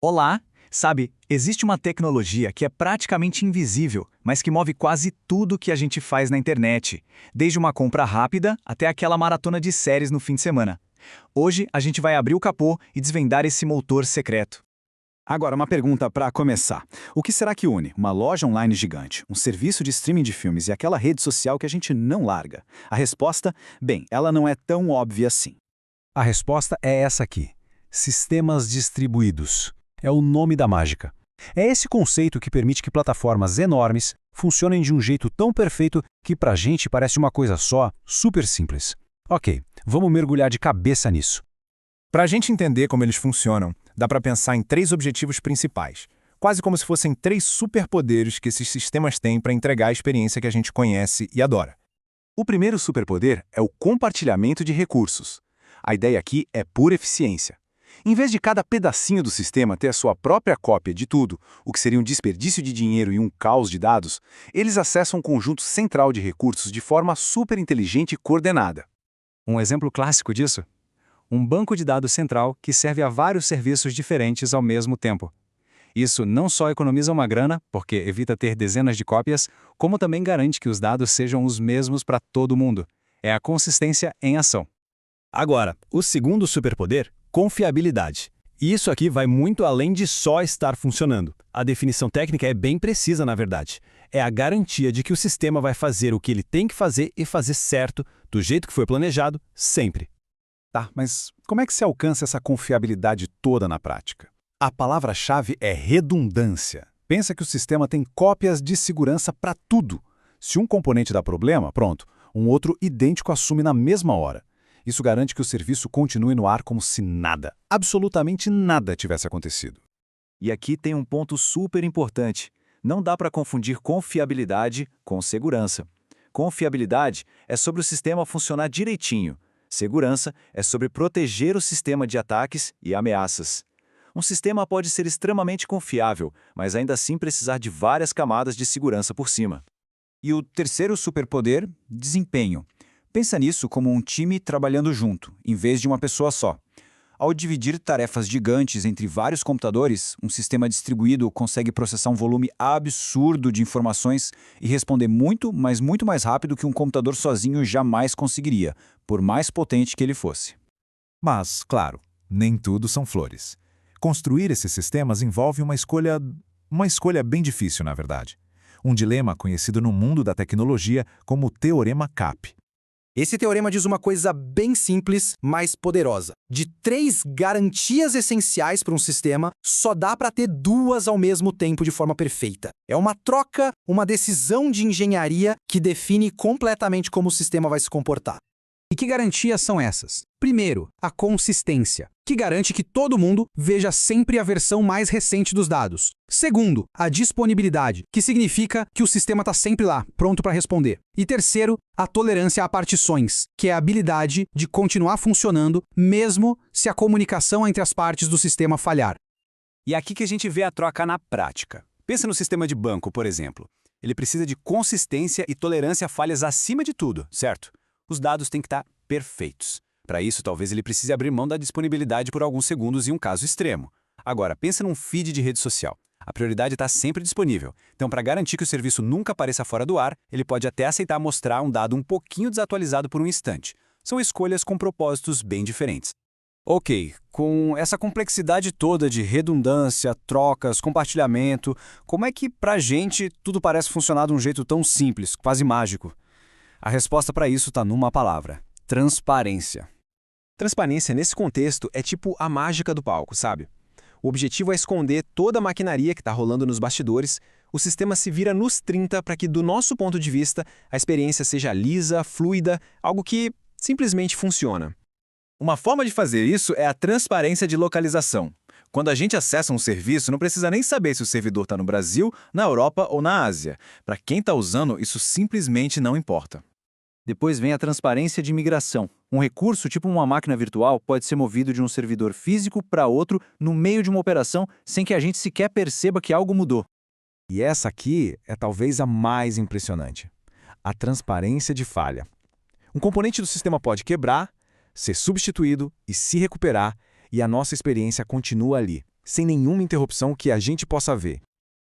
Olá! Sabe, existe uma tecnologia que é praticamente invisível, mas que move quase tudo que a gente faz na internet, desde uma compra rápida até aquela maratona de séries no fim de semana. Hoje a gente vai abrir o capô e desvendar esse motor secreto. Agora, uma pergunta para começar. O que será que une uma loja online gigante, um serviço de streaming de filmes e aquela rede social que a gente não larga? A resposta? Bem, ela não é tão óbvia assim. A resposta é essa aqui: sistemas distribuídos. É o nome da mágica. É esse conceito que permite que plataformas enormes funcionem de um jeito tão perfeito que pra gente parece uma coisa só, super simples. Ok, vamos mergulhar de cabeça nisso. Para a gente entender como eles funcionam, dá para pensar em três objetivos principais, quase como se fossem três superpoderes que esses sistemas têm para entregar a experiência que a gente conhece e adora. O primeiro superpoder é o compartilhamento de recursos. A ideia aqui é pura eficiência. Em vez de cada pedacinho do sistema ter a sua própria cópia de tudo, o que seria um desperdício de dinheiro e um caos de dados, eles acessam um conjunto central de recursos de forma super inteligente e coordenada. Um exemplo clássico disso? Um banco de dados central que serve a vários serviços diferentes ao mesmo tempo. Isso não só economiza uma grana, porque evita ter dezenas de cópias, como também garante que os dados sejam os mesmos para todo mundo. É a consistência em ação. Agora, o segundo superpoder, confiabilidade. E isso aqui vai muito além de só estar funcionando. A definição técnica é bem precisa, na verdade. É a garantia de que o sistema vai fazer o que ele tem que fazer e fazer certo, do jeito que foi planejado, sempre. Tá, mas como é que se alcança essa confiabilidade toda na prática? A palavra-chave é redundância. Pensa que o sistema tem cópias de segurança para tudo. Se um componente dá problema, pronto, um outro idêntico assume na mesma hora. Isso garante que o serviço continue no ar como se nada, absolutamente nada tivesse acontecido. E aqui tem um ponto super importante. Não dá para confundir confiabilidade com segurança. Confiabilidade é sobre o sistema funcionar direitinho. Segurança é sobre proteger o sistema de ataques e ameaças. Um sistema pode ser extremamente confiável, mas ainda assim precisar de várias camadas de segurança por cima. E o terceiro superpoder, desempenho. Pensa nisso como um time trabalhando junto, em vez de uma pessoa só. Ao dividir tarefas gigantes entre vários computadores, um sistema distribuído consegue processar um volume absurdo de informações e responder muito, mas muito mais rápido que um computador sozinho jamais conseguiria, por mais potente que ele fosse. Mas, claro, nem tudo são flores. Construir esses sistemas envolve uma escolha bem difícil, na verdade. Um dilema conhecido no mundo da tecnologia como o Teorema CAP. Esse teorema diz uma coisa bem simples, mas poderosa. De 3 garantias essenciais para um sistema, só dá para ter 2 ao mesmo tempo de forma perfeita. É uma troca, uma decisão de engenharia que define completamente como o sistema vai se comportar. E que garantias são essas? Primeiro, a consistência, que garante que todo mundo veja sempre a versão mais recente dos dados. Segundo, a disponibilidade, que significa que o sistema está sempre lá, pronto para responder. E terceiro, a tolerância a partições, que é a habilidade de continuar funcionando mesmo se a comunicação entre as partes do sistema falhar. E aqui que a gente vê a troca na prática. Pensa no sistema de banco, por exemplo. Ele precisa de consistência e tolerância a falhas acima de tudo, certo? Os dados têm que estar perfeitos. Para isso, talvez ele precise abrir mão da disponibilidade por alguns segundos em um caso extremo. Agora, pensa num feed de rede social. A prioridade está sempre disponível. Então, para garantir que o serviço nunca apareça fora do ar, ele pode até aceitar mostrar um dado um pouquinho desatualizado por um instante. São escolhas com propósitos bem diferentes. Ok, com essa complexidade toda de redundância, trocas, compartilhamento, como é que pra gente tudo parece funcionar de um jeito tão simples, quase mágico? A resposta para isso está numa palavra: transparência. Transparência, nesse contexto, é tipo a mágica do palco, sabe? O objetivo é esconder toda a maquinaria que está rolando nos bastidores. O sistema se vira nos 30 para que, do nosso ponto de vista, a experiência seja lisa, fluida, algo que simplesmente funciona. Uma forma de fazer isso é a transparência de localização. Quando a gente acessa um serviço, não precisa nem saber se o servidor está no Brasil, na Europa ou na Ásia. Para quem está usando, isso simplesmente não importa. Depois vem a transparência de migração. Um recurso, tipo uma máquina virtual, pode ser movido de um servidor físico para outro no meio de uma operação sem que a gente sequer perceba que algo mudou. E essa aqui é talvez a mais impressionante: a transparência de falha. Um componente do sistema pode quebrar, ser substituído e se recuperar, e a nossa experiência continua ali, sem nenhuma interrupção que a gente possa ver.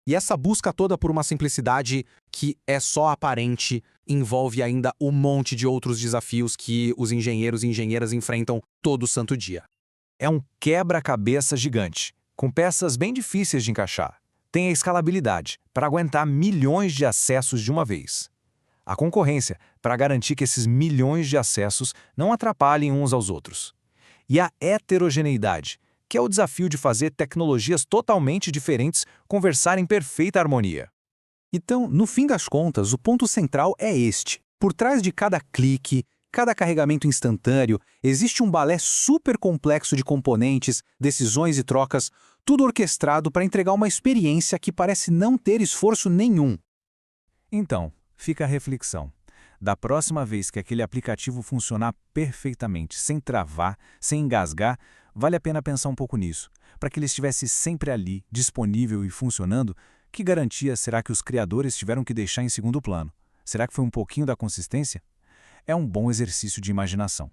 E essa busca toda por uma simplicidade que é só aparente envolve ainda um monte de outros desafios que os engenheiros e engenheiras enfrentam todo santo dia. É um quebra-cabeça gigante, com peças bem difíceis de encaixar. Tem a escalabilidade, para aguentar milhões de acessos de uma vez. A concorrência, para garantir que esses milhões de acessos não atrapalhem uns aos outros. E a heterogeneidade, que é o desafio de fazer tecnologias totalmente diferentes conversar em perfeita harmonia. Então, no fim das contas, o ponto central é este. Por trás de cada clique, cada carregamento instantâneo, existe um balé super complexo de componentes, decisões e trocas, tudo orquestrado para entregar uma experiência que parece não ter esforço nenhum. Então, fica a reflexão. Da próxima vez que aquele aplicativo funcionar perfeitamente, sem travar, sem engasgar, vale a pena pensar um pouco nisso. Para que ele estivesse sempre ali, disponível e funcionando, que garantia será que os criadores tiveram que deixar em segundo plano? Será que foi um pouquinho da consistência? É um bom exercício de imaginação.